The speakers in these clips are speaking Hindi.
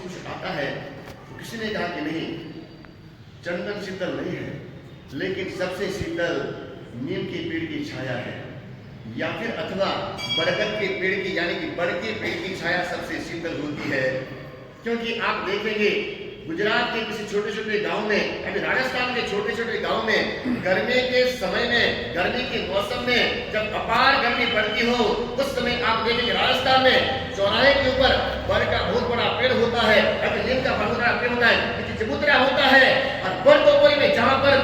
कुछ आता है तो किसी ने कहा कि नहीं, चंदन शीतल नहीं है, लेकिन सबसे शीतल नीम के पेड़ की छाया है, या फिर अथवा बरगद के पेड़ की यानी कि बड़ के पेड़ की छाया सबसे शीतल होती है। क्योंकि आप देखेंगे गुजरात के किसी छोटे छोटे गांव में, अभी राजस्थान के छोटे छोटे गांव में गर्मी के समय में, गर्मी के मौसम में जब अपार गर्मी पड़ती हो, उस समय आप देखेंगे राजस्थान में चौराहे के ऊपर बड़ का बहुत बड़ा पेड़ होता है, अभी नीम का बहुत बड़ा पेड़ होता है, चबूतरा होता है, और बड़ टोकरी में जहां पर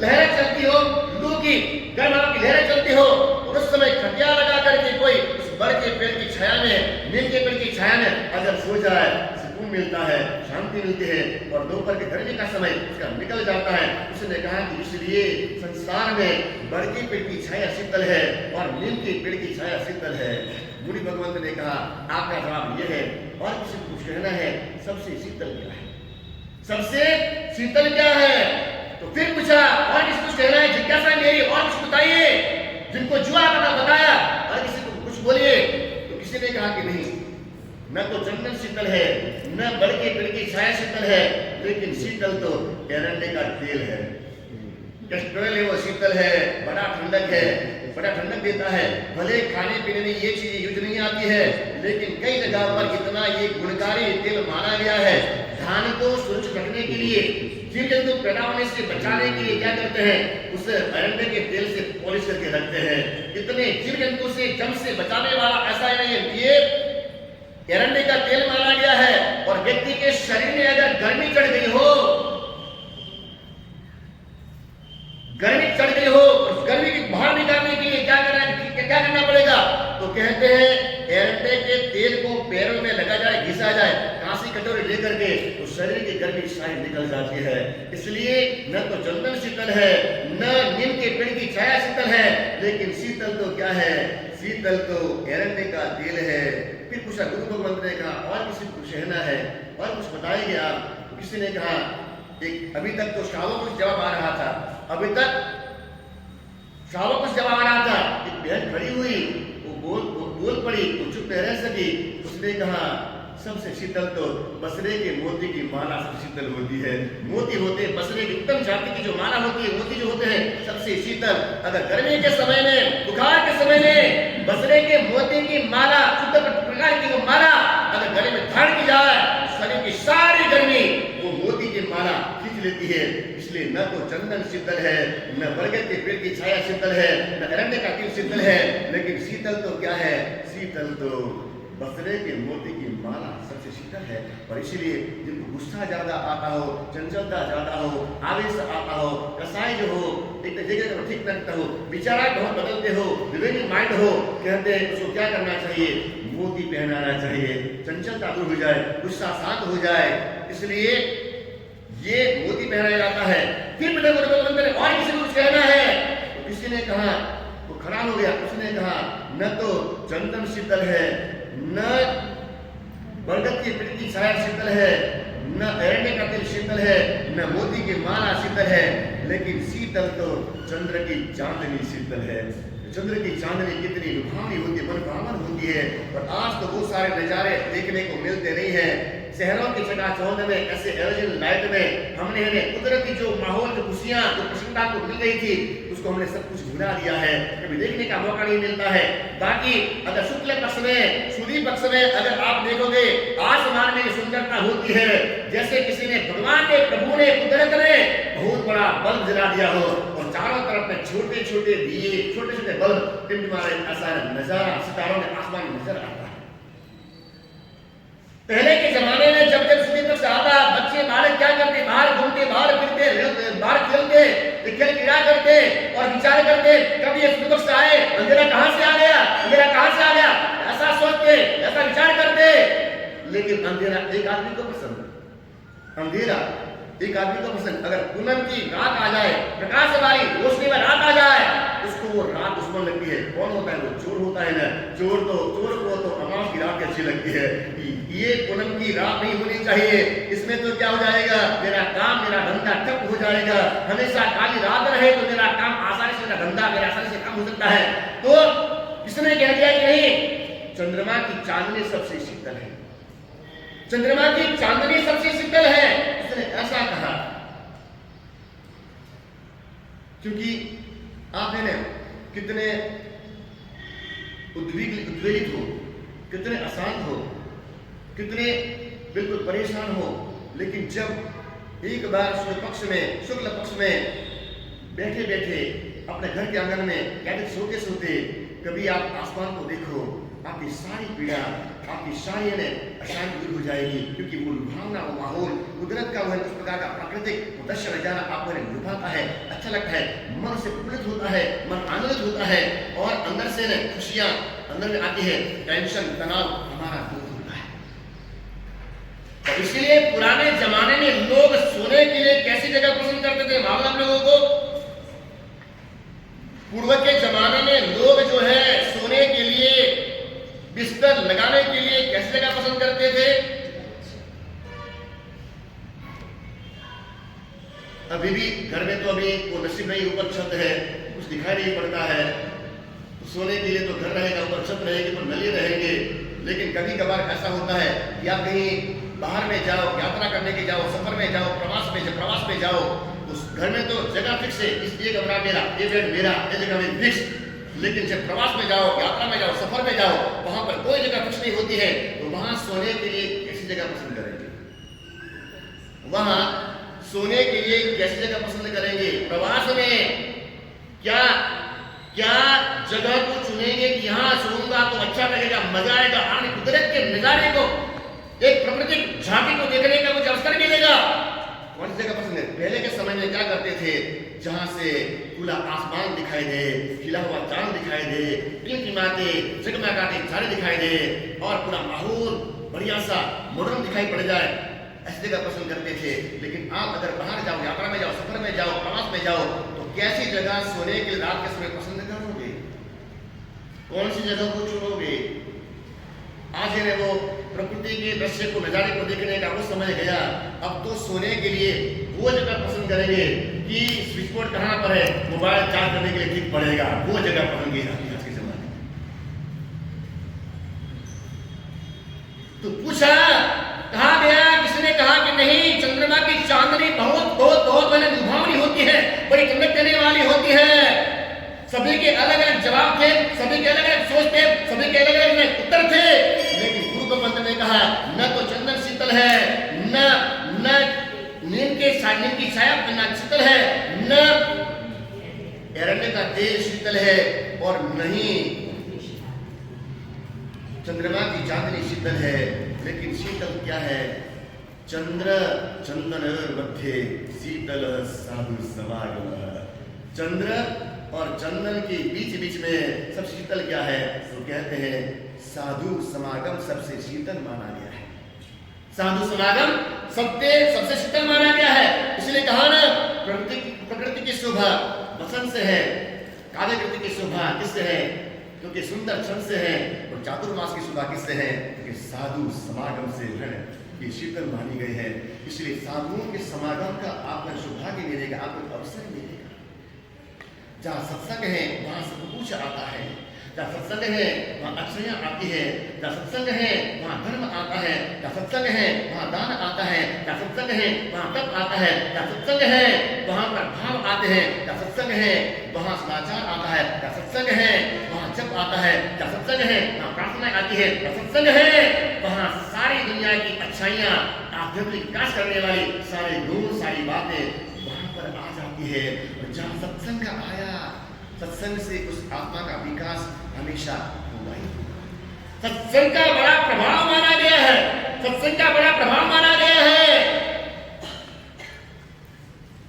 लहरें चलती हो, लू की गर्म हवा की लहरें चलती हो, और उस समय खटिया लगा करके कोई उस बड़ के पेड़ की छाया में, नीम के पेड़ की छाया में अगर सो जाए, सुकून मिलता है, शांति मिलती है, और दोपहर के गर्मी का समय उसका निकल जाता है। उसने कहा कि इसलिए संसार में बड़ के पेड़ की छाया शीतल है और नीम के पेड़ की छाया शीतल है। मुनि भगवंत ने कहा आपका जवाब यह है, और किसी को कुछ कहना है सबसे शीतल क्या है, सबसे शीतल क्या है? तो फिर पूछा और किसी कुछ कहना है, जिज्ञासा मेरी और कुछ बताइए, जिनको जुआ पता बताया और किसी को कुछ बोलिए। तो किसी ने कहा कि नहीं, न तो चंदन शीतल है, न बड़ के पेड़ की छाया शीतल है, लेकिन शीतल तो एरंडे का तेल है। कैस्ट्रोल है वो शीतल है, बड़ा ठंडक है, बड़ा ठंडक देता है। भले खाने पीने में ये चीज यूज नहीं आती है, लेकिन कई जगह पर इतना ये गुणकारी तेल माना गया है। धान को सुरक्षित रखने के लिए, जीव जंतु पैदा होने से बचाने के लिए क्या करते हैं, उस एरंडे के तेल से पॉलिश करके रखते हैं। इतने जीव जंतु से, जम से बचाने वाला ऐसा नहीं है, ये एरंडे का तेल माना गया है। और व्यक्ति के शरीर में अगर गर्मी चढ़ गई हो, गर्मी चढ़ गई हो, उस गर्मी की बाहर निकालने के लिए क्या करना पड़ेगा? तो कहते हैं एरंडे के तेल को पैरों में लगा जाए, घिसा जाए, कांसी कटोरी लेकर के, तो शरीर की गर्मी सारी निकल जाती है। इसलिए न तो चंदन शीतल है, न नीम के पेड़ की छाया शीतल है, लेकिन शीतल तो क्या है, शीतल तो एरंडे का तेल है। फिर पूछा गुरु भगवंत ने कहा और किसी को कुछ कहना है और कुछ बताएंगे आप? तो किसी ने कहा एक, अभी तक तो श्रावक कुछ जवाब आ रहा था, अभी तक श्रावक कुछ जवाब आ रहा था। एक बहन खड़ी हुई, वो बोल पड़ी, वो चुप नहीं रह सकी। उसने कहा सबसे शीतल तो बसरे के मोती की माला सबसे शीतल होती है। मोती होते हैं बसरे की उत्तम जाति की जो माला होती है, मोती जो होते हैं सबसे शीतल। अगर गर्मी के समय में, बुखार के समय में बसरे के मोती की माला, शुद्ध प्रकार की वो माला अगर गले में धारण की जाए, शरीर की सारी गर्मी वो मोती की माला खींच लेती है। इसलिए न तो चंदन शीतल है, न बरगद के पेड़ की छाया शीतल है, न एरंडे का तेल शीतल है, लेकिन शीतल तो क्या है, शीतल तो बसरे के मोती की माला सबसे शीतल है। और इसीलिए जिनको गुस्सा ज्यादा आता हो, चंचलता ज्यादा हो, आवेश आता हो, कसाई जो हो, एक जगह ठीक रखता हो, विचारा बहुत बदलते हो, विवेकी माइंड हो, कहते हैं उसको क्या करना चाहिए, मोती पहनाना चाहिए, चंचलता दूर हो जाए, गुस्सा शांत हो जाए। इसलिए ये मोती पहनाया जाता है। फिर बेटा और किसी को कुछ कहना है? तो किसी ने कहा, वो खड़ा हो गया, उसने कहा न तो चंदन शीतल है, न बरगद के पेड़ की छाया शीतल है, न एरंडे का तेल शीतल है, न मोती की माला शीतल है, लेकिन शीतल तो चंद्र की चांदनी शीतल है। चंद्र की चांदनी कितनी लुभावनी होती है, मनभावन होती है। और आज तो बहुत सारे नजारे देखने को मिलते नहीं है। शहरों की चकाचौंध में, ऐसे एलईडी लाइट में हमने कुदरती जो माहौल, जो खुशियां, जो प्रसन्नता को मिल रही थी, उसको हमने सब कुछ भुला दिया है, कभी देखने का मौका नहीं मिलता है। बाकी अगर शुक्ल पक्ष में, सूर्य पक्ष में अगर आप देखोगे, आसमान में सुंदरता होती है, जैसे किसी ने, भगवान ने, प्रभु ने, कुदरत ने बहुत बड़ा बल्ब जला दिया हो और चारों तरफ में छोटे छोटे दिए, छोटे छोटे बल्ब टिमटिमा रहे, ऐसा नजारा सितारों में आसमान में नजर आता है। पहले के जमाने में जब सूर्य पक्ष आता, बच्चे बालक क्या करते, बाहर घूमते, बाहर फिरते, बाहर खेलते, खेल क्रीड़ा करते और विचार करते कब ये सूर्य पक्ष आए, अंधेरा कहां से आ गया, अंधेरा कहां से आ गया, ऐसा सोचते, ऐसा विचार करते। लेकिन अंधेरा एक आदमी को पसंद है, अंधेरा एक आदमी को पसंद। अगर पूनम की रात आ जाए, प्रकाश वाली रोशनी में रात आ जाए, उसको वो रात दुश्मन लगती है। कौन होता है वो? चोर होता है ना। चोर को तो अमावस की रात अच्छी लगती है। ये पूनम की रात नहीं होनी चाहिए, इसमें तो क्या हो जाएगा, मेरा काम, मेरा धंधा ठप हो जाएगा। हमेशा काली रात रहे तो मेरा काम आसानी से, मेरा धंधा मेरा आसानी से काम हो सकता है। तो किसने कह दिया कि नहीं, चंद्रमा की चांदनी सबसे शीतल है। चंद्रमा की चांदनी सबसे शीतल है, उसने ऐसा कहा क्योंकि आप है ना कितने उद्वेलित हो, कितने अशांत हो, कितने बिल्कुल परेशान हो, लेकिन जब एक बार शुक्ल पक्ष में बैठे बैठे अपने घर के आंगन में या फिर सोते सोते कभी आप आसमान को देखो, आपकी सारी पीड़ा, आपकी सारी अशांति दूर हो जाएगी, क्योंकि वो लुभावना, वो माहौल, कुदरत का वह उस प्रकार का प्राकृतिक दृश्य नजारा आपको लुभाता है, अच्छा लगता है, मन से प्रफुल्लित होता है, मन आनंदित होता है और अंदर से खुशियां अंदर में आती है, टेंशन तनाव हमारा दूर होता है। तो इसलिए पुराने जमाने में लोग सोने के लिए कैसी जगह पसंद करते थे? मालूम आप लोगों को? पूर्व के जमाने में लोग जो है सोने के लिए, बिस्तर लगाने के लिए कैसी जगह पसंद करते थे? अभी भी घर में तो अभी वो नसीब नहीं, ऊपर छत है, कुछ दिखाई नहीं पड़ता है, तो सोने के लिए तो घर रहेगा, ऊपर छत रहेगी, तो नली रहेंगे। लेकिन कभी कभार ऐसा होता है कि आप कहीं बाहर में जाओ, यात्रा करने के जाओ, सफर में जाओ, प्रवास में जाओ, उस घर में तो जगह फिक्स है, इस ये कमरा मेरा, ये बेड मेरा, ये जगह मेरी फिक्स। लेकिन जब प्रवास में जाओ, यात्रा में जाओ, सफर में जाओ, वहां पर कोई जगह फिक्स नहीं होती है, तो वहां सोने के लिए कैसी जगह पसंद करेंगे? वहां सोने के लिए कैसी जगह पसंद करेंगे? प्रवास में क्या क्या जगह को चुनेंगे कि यहां सोऊंगा तो अच्छा लगेगा, मजा आएगा, आने कुदरत के नजारे को, एक प्राकृतिक झांकी को देखने का मुझे अवसर मिलेगा? कौन सी जगह पसंद है? पहले के समय में क्या करते थे, जहां से खुला आसमान दिखाई दे, खिला हुआ चांद दिखाई दे, टिमटिमाते जगमगाते तारे दिखाई दे और पूरा माहौल बढ़िया सा मॉडर्न दिखाई पड़ जाए, ऐसी जगह पसंद करते थे। लेकिन आप अगर बाहर जाओ, यात्रा में जाओ, सफर में जाओ, प्रवास में जाओ, तो कैसी जगह सोने के लिए रात के समय पसंद करोगे? कौन सी जगह को चुनोगे? आज है वो प्रकृति के दृश्य को, नजारे को देखने का वो समय गया। अब तो सोने के लिए वो जगह पसंद करेंगे कि स्विच बोर्ड कहां पर है, मोबाइल चार्ज करने के लिए ठीक पड़ेगा, वो जगह पसंद की जाती है आज के जमाने में। तो पूछा कहा गया, किसने कहा कि नहीं, चंद्रमा की चांदनी बहुत बहुत बहुत बड़ी लुभावनी होती है, बड़ी चमक देने वाली होती है। सभी के अलग अलग जवाब थे, सभी के अलग अलग सोच थे, सभी के अलग अलग उत्तर थे। लेकिन गुरु गोपंत ने कहा न तो चंदन शीतल है, न नीम की छाया न शीतल है, न एरंडे का तेल शीतल है, और नहीं चंद्रमा की चांदनी शीतल है। लेकिन शीतल क्या है? चंदन मध्य शीतल साधु समागम। चंद्र और चंदन के बीच बीच में सब शीतल क्या है? तो कहते हैं साधु समागम सबसे शीतल माना गया है। साधु समागम सबसे शीतल माना गया है। इसलिए कहा ना, प्रकृति की शोभा वसंत से है, काव्यकृति की शोभा किससे है? क्योंकि सुंदर छंद से है, और चातुर्मास की शोभा किससे है? क्योंकि साधु समागम से है, ये शीतल मानी गई है। इसलिए साधुओं के समागम का आपको सौभाग्य मिलेगा, आपको अवसर मिलेगा। जहाँ सत्संग है वहाँ सब कुछ आता है, जहाँ सत्संग है वहाँ अच्छाइयाँ आती है, जहाँ सत्संग है वहाँ धर्म आता है, जहाँ सत्संग है वहाँ दान आता है, जहाँ सत्संग है वहाँ तप आता है, जहाँ सत्संग है वहाँ पर भाव आते हैं, जहाँ सत्संग है वहाँ समाचार आता है, जहाँ सत्संग है वहाँ जप आता है, जहाँ सत्संग है वहाँ प्रार्थना आती है, जहाँ सत्संग है वहाँ सारी दुनिया की अच्छाइयाँ, आध्यात्मिक विकास करने वाली सारे गुण, सारी बातें वहाँ पर आ जाती है। जहाँ सत्संग आया, सत्संग से उस आत्मा का विकास हमेशा होगा ही। सत्संग का बड़ा प्रभाव माना गया है, सत्संग का बड़ा प्रभाव माना गया है।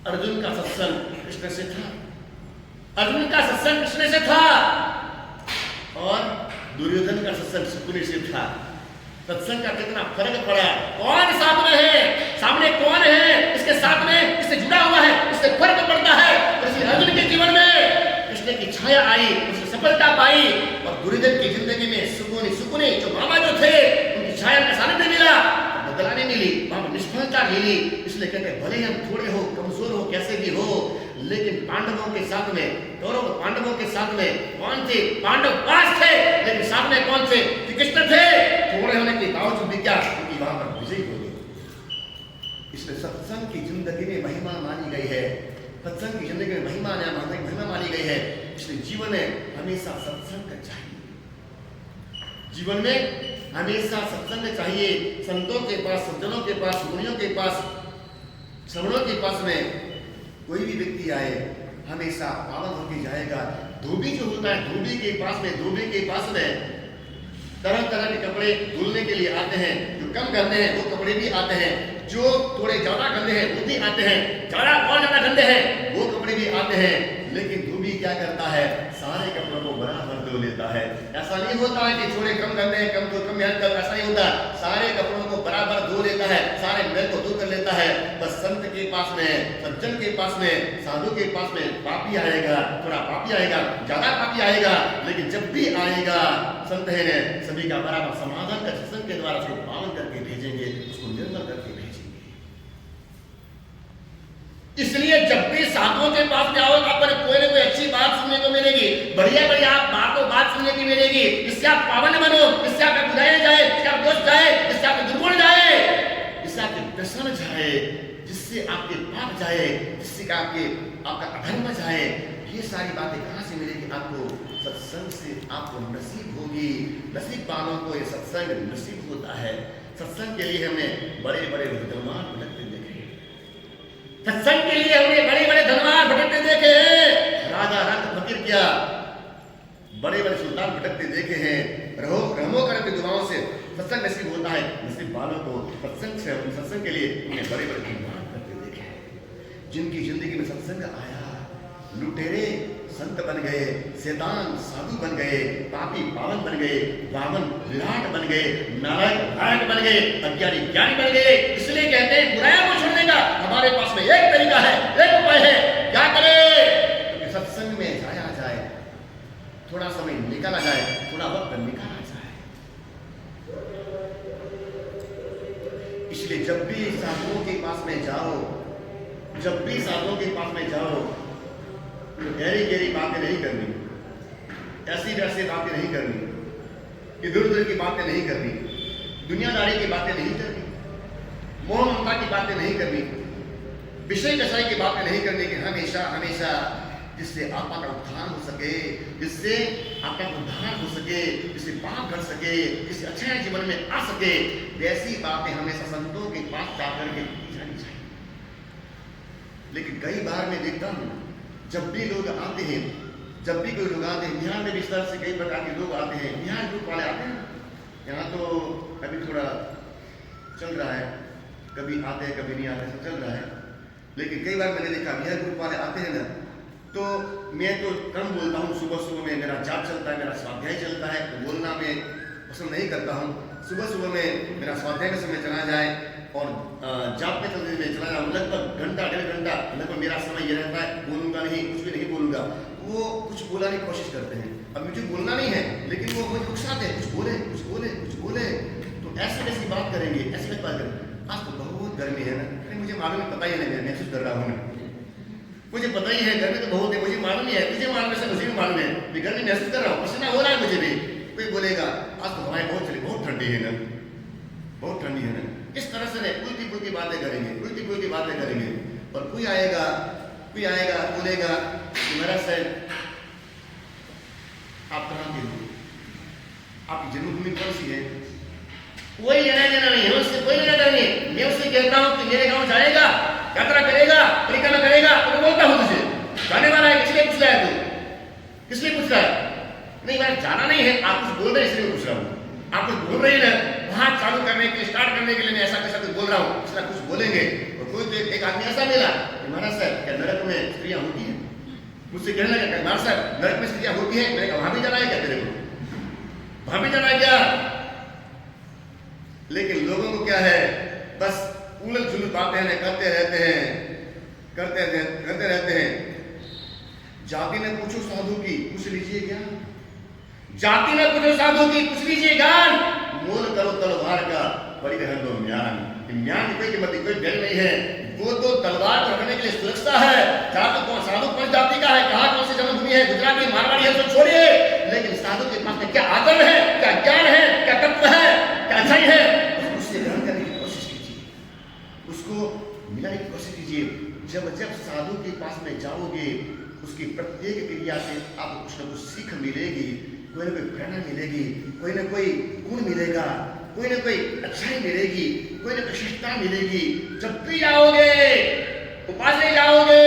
अर्जुन का सत्संग कृष्ण से था, अर्जुन का सत्संग कृष्ण से था, और दुर्योधन का सत्संग शकुनि से था। सत्संग का कितना फर्क पड़ा। कौन साथ में है, सामने कौन है, इसके साथ में इससे जुड़ा हुआ है, इससे फर्क पड़ता है। अर्जुन के जीवन में कृष्ण की छाया आई, उसने सफलता पाई, और दुर्योधन की जिंदगी में सुकुनी जो मामा जो थे उनकी छाया का सानिध्य मिला, बदलाने मिली, वहां पर निष्फलता मिली। इसलिए कहते भले हम थोड़े हो, कमजोर हो, कैसे भी हो, लेकिन पांडवों के साथ में, कौरव पांडवों के साथ में कौन थे? पांडव पास थे, लेकिन सामने कौन थे? कृष्ण थे। थोड़े होने के बावजूद भी क्या, क्योंकि वहां पर विजय सत्संग की जिंदगी में महिमा मानी गई है। इसलिए जीवन में हमेशा सत्संग चाहिए, जीवन में हमेशा सत्संग चाहिए। संतों के पास, सज्जनों के पास, मुनियों के पास, श्रवणों के पास में कोई भी व्यक्ति आए हमेशा पावन होकर जाएगा। धोबी जो होता है, धोबी के पास में तरह तरह के कपड़े धुलने के लिए आते हैं। जो कम गंदे हैं वो कपड़े भी आते हैं, जो थोड़े ज्यादा गंदे हैं वो भी आते हैं, और ज्यादा गंदे हैं वो कपड़े भी आते हैं। लेकिन धोबी क्या करता है, सारे कपड़ों को बराबर धो लेता है। ऐसा नहीं होता है कि थोड़े कम गंदे हैं, कम ऐसा नहीं होता। सारे कपड़ों को बराबर धो लेता है, सारे मैल को दूर कर लेता है। बस संत के पास में, सज्जन के पास में, साधु के पास में पापी आएगा, थोड़ा पापी आएगा, ज्यादा पापी आएगा, लेकिन जब भी आएगा संत है ने सभी का बराबर समाधान कर सत्संग के द्वारा उसको पावन करके भेजेंगे, उसको निर्मल करके भेजेंगे। इसलिए जब भी साधुओं के पास में आओ तो आपको कोई ना कोई अच्छी बात सुनने को मिलेगी, बढ़िया आप बात सुनने की मिलेगी। इससे आप पावन बनो, इससे आपका बुराई जाए, इससे आप दोष जाए, इससे आपके दुर्गुण जाए, इससे आपके व्यसन जाए, जिससे आपके पाप जाए, जिससे आपका अधर्म जाए। ये सारी बातें कहाँ से मिलेगी आपको? सत्संग से आपको नसीब होगी। नसीब वालों को ये सत्संग नसीब होता है। सत्संग के लिए हमने बड़े बड़े धनवान भटकते देखे, सत्संग के लिए हमने बड़े बड़े धनवान भटकते देखे हैं। राजा रंग फकीर क्या, बड़े बड़े सुल्तान भटकते देखे हैं। रहमो करम की दुआओं से सत्संग नसीब होता है। नसीब वालों को सत्संग के लिए हमने बड़े बड़े धनवान करते देखे हैं, जिनकी जिंदगी में सत्संग आया। लुटेरे संत बन गए, शैतान साधु बन गए, पापी पावन बन गए, रावण विराट बन गए, नारायण नारायण बन गए, अज्ञानी ज्ञानी बन गए। इसलिए कहते हैं बुराइयों को छोड़ने का हमारे पास में एक तरीका है, एक उपाय है। क्या करें? तो सत्संग में जाया जाए, थोड़ा समय निकाला जाए, थोड़ा वक्त निकाला जाए। इसलिए जब भी साधुओं के पास में जाओ, जब भी साधुओं के पास में जाओ तो गहरी गहरी बातें नहीं करनी, ऐसी वैसी बातें नहीं करनी, इधर उधर की बातें नहीं करनी, दुनियादारी की बातें नहीं करनी, मोह ममता की बातें नहीं करनी, विषय कसाई की बातें नहीं करनी। कि हमेशा हमेशा जिससे आपका उत्थान हो सके, जिससे आपका उद्धार हो सके, जिससे पाप घट सके, जिससे अच्छे जीवन में आ सके, वैसी बातें हमेशा संतों के पास जाकर के जानी चाहिए। लेकिन कई बार मैं देखता हूँ जब भी लोग आते हैं, जब भी कोई लोग आते हैं, बिहार में भी इस तरह से कई प्रकार के लोग आते हैं। बिहार ग्रुप वाले आते हैं, यहाँ तो अभी थोड़ा चल रहा है, कभी आते हैं कभी नहीं आते, सब चल रहा है। लेकिन कई बार मैंने देखा बिहार ग्रुप वाले आते हैं ना, तो मैं तो कम बोलता हूँ। सुबह सुबह में मेरा जाप चलता है, मेरा स्वाध्याय चलता है, तो बोलना मैं पसंद नहीं करता हूँ। सुबह सुबह में मेरा स्वाध्याय में समय चला जाए और जाप में चला जाऊँ, लगभग घंटा डेढ़ घंटा लगभग मेरा समय ये रहता है। बोलूँगा नहीं, कुछ भी नहीं बोलूँगा। वो कुछ बोलने की कोशिश करते हैं, अब मुझे बोलना नहीं है, लेकिन वो मुझे उकसाते हैं, कुछ बोले कुछ बोले कुछ बोले। तो ऐसी वैसी बात करेंगे, ऐसी वैसी बात करेंगे। आज तो बहुत गर्मी है ना, अरे मुझे मालूम है, पता ही नहीं, मैं महसूस कर रहा हूँ ना, मुझे पता ही है गर्मी तो बहुत है, मुझे मालूम ही है, मुझे मालूम है, मुझे भी मालूम है, मैं गर्मी महसूस कर रहा हूँ, पसीना हो रहा है मुझे भी। कोई बोलेगा आज तो हवाएं बहुत चली, बहुत ठंडी है ना, बहुत ठंडी है ना। इस तरह से उल्टी पुल्टी बातें करेंगे, उल्टी पुल्टी बातें करेंगे। और कोई आएगा बोलेगा कि महाराज साहब आप कहाँ के हो, आपकी जन्मभूमि कौन सी है? कोई लेना देना नहीं है उससे, कोई लेना देना नहीं। मैं उससे कहता हूँ कि मेरे गाँव जाएगा, यात्रा करेगा, परिक्रमा करेगा, तो मैं बोलता हूँ तुझे जाने वाला है, किसलिए पूछ रहा है तू, किसलिए पूछ रहा है? नहीं मैंने जाना नहीं है, आप कुछ बोल रहे हैं इसलिए पूछ रहा हूँ। आप कुछ बोल रहे हैं ना, वहाँ चालू करने के लिए, स्टार्ट करने के लिए मैं ऐसा कैसा कुछ बोल रहा हूँ, इसलिए कुछ बोलेंगे। और कोई तो एक आदमी ऐसा मिला कि महाराज साहब क्या नरक में स्त्रियाँ होती हैं? मुझसे कहने लगा महाराज साहब नरक में स्त्रियाँ होती हैं? मैंने कहा वहाँ भी जाना है क्या तेरे को, वहाँ भी जाना है क्या? लेकिन लोगों को क्या है, बस उलझ जुलझ बातें करते रहते हैं। जाति ने पूछो साधु की, पूछ लीजिए ज्ञान। जाति ने पूछो साधु की, पूछ लीजिए ज्ञान। मोल करो तलवार का, बड़ी रहन दो म्यान। म्यान की कोई कीमत कोई वैल्यू नहीं है, वो तो तलवार को रखने के लिए सुरक्षा है। जाति कौन, साधु कौन जाति का है, कहाँ कौन सी जन्मभूमि है, गुजराती मारवाड़ी है, तो छोड़िए। लेकिन साधु के पास में क्या आदर है, क्या ज्ञान है, क्या तत्व है, क्या अच्छाई है, उससे ग्रहण करने की कोशिश कीजिए, उसको मिलाने की कोशिश कीजिए। जब साधु के पास में प्रत्येक क्रिया से आपको कुछ न कुछ सीख मिलेगी, कोई ना कोई प्रेरणा मिलेगी, कोई ना कोई गुण मिलेगा, कोई ना कोई अच्छाई मिलेगी, कोई ना कोई शिष्टता मिलेगी। जब भी जाओगे, उपासना जाओगे,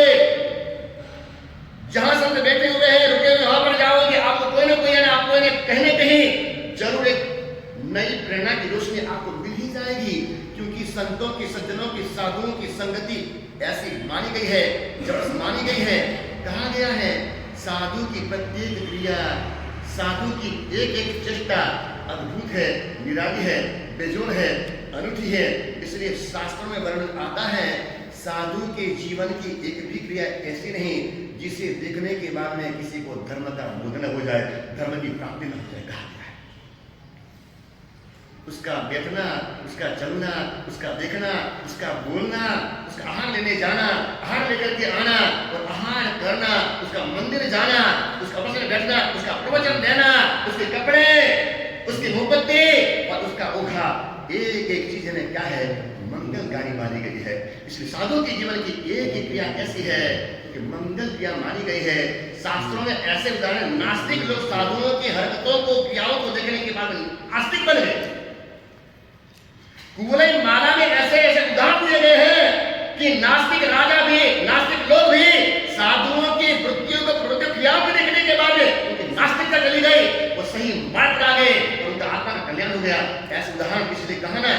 जहां संत बैठे हुए हैं, रुके हुए, वहां पर जाओगे, आपको कोई ना कोई है ना, आपको कहीं ना कहीं जरूर एक नई प्रेरणा की रोशनी आपको मिल ही जाएगी। क्योंकि संतों की, सज्जनों की, साधुओं की संगति ऐसी मानी गई है, जब मानी गई है, कहा गया है साधु की प्रत्येक क्रिया, साधु की एक एक चेष्टा अद्भुत है, निराली है, बेजोड़ है, अनूठी है। इसलिए शास्त्रों में वर्णन आता है साधु के जीवन की एक भी क्रिया ऐसी नहीं जिसे देखने के बाद में किसी को धर्म का बोध न हो जाए, धर्म की प्राप्ति न हो जाए। कहा गया है उसका बैठना, उसका चलना, उसका देखना, उसका बोलना, उसका आहार लेने जाना, आहार लेकर के आना और आहार करना, उसका मंदिर जाना, उसका अवसर बैठना, उसका प्रवचन देना, उसके कपड़े, उसकी मोहब्बती और उसका ओखा, एक एक चीज ने क्या है, मंगलकारी मानी गई है। इसलिए साधु के जीवन की एक एक क्रिया ऐसी है कि मंगल क्रिया मानी गई है। शास्त्रों में ऐसे उदाहरण, नास्तिक लोग साधुओं की हरकतों को, क्रियाओं को देखने के बाद आस्तिक बन गए। कुवलई माला में ऐसे ऐसे उदाहरण दिए गए हैं कि नास्तिक राजा भी, नास्तिक लोग भी साधुओं की वृत्तियों को, प्रवृत्ति क्रियाओं को देखने के बाद उनकी नास्तिकता चली गई, वो सही मार्ग पर आ गए और उनका आत्मा का कल्याण हो गया। ऐसे उदाहरण इसलिए कहा ना,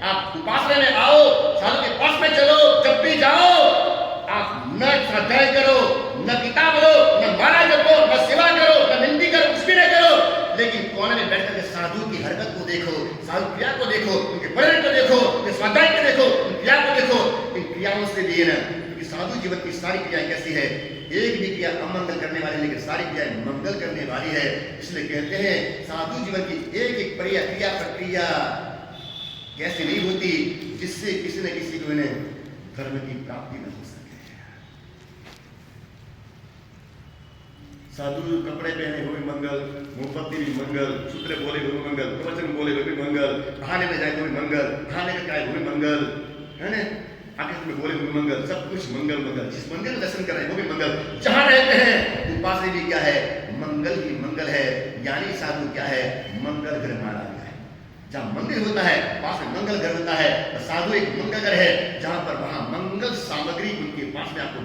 आप उपासना में आओ, साधु के पास में चलो, जब भी जाओ आप न स्वाध्याय करो, न किताब लो, न माला जपो, न सेवा करो, न निंदी करो, कुछ भी न करो, लेकिन कोने में बैठ करके साधु की हरकत को देखो, साधु क्रिया को देखो, उनके वर्णन को देखो, उनके स्वाध्याय को देखो, उनकी क्रिया को देखो। इन क्रियाओं से लिए ना, क्योंकि साधु जीवन की सारी क्रियाएं कैसी है, एक भी क्रिया अमंगल करने वाली, लेकिन सारी क्रियाएं मंगल करने वाली है। इसलिए कहते हैं साधु जीवन की एक एक क्रिया प्रक्रिया कैसे नहीं होती जिससे किसी न किसी को इन्हें धर्म की प्राप्ति न हो सके। साधु कपड़े पहने हुए मंगल, मोमबत्ती भी मंगल, सूत्र बोले हुए मंगल, प्रवचन बोले हुए मंगल, खाने में जाए हुए मंगल, खाने में खाए हुए मंगल, है ना, आकाश में बोले हुए मंगल, सब कुछ मंगल मंगल। जिस मंदिर में दर्शन कर रहे हैं वो भी मंगल, जहां रहते हैं उपासना भी क्या है, मंगल ही मंगल है। ज्ञानी साधु क्या है, मंगल घर माना गया है। जहां मंदिर होता है पास में मंगल घर होता है, और साधु एक मंगल घर है जहां पर वहां मंगल सामग्री उनके पास में आपको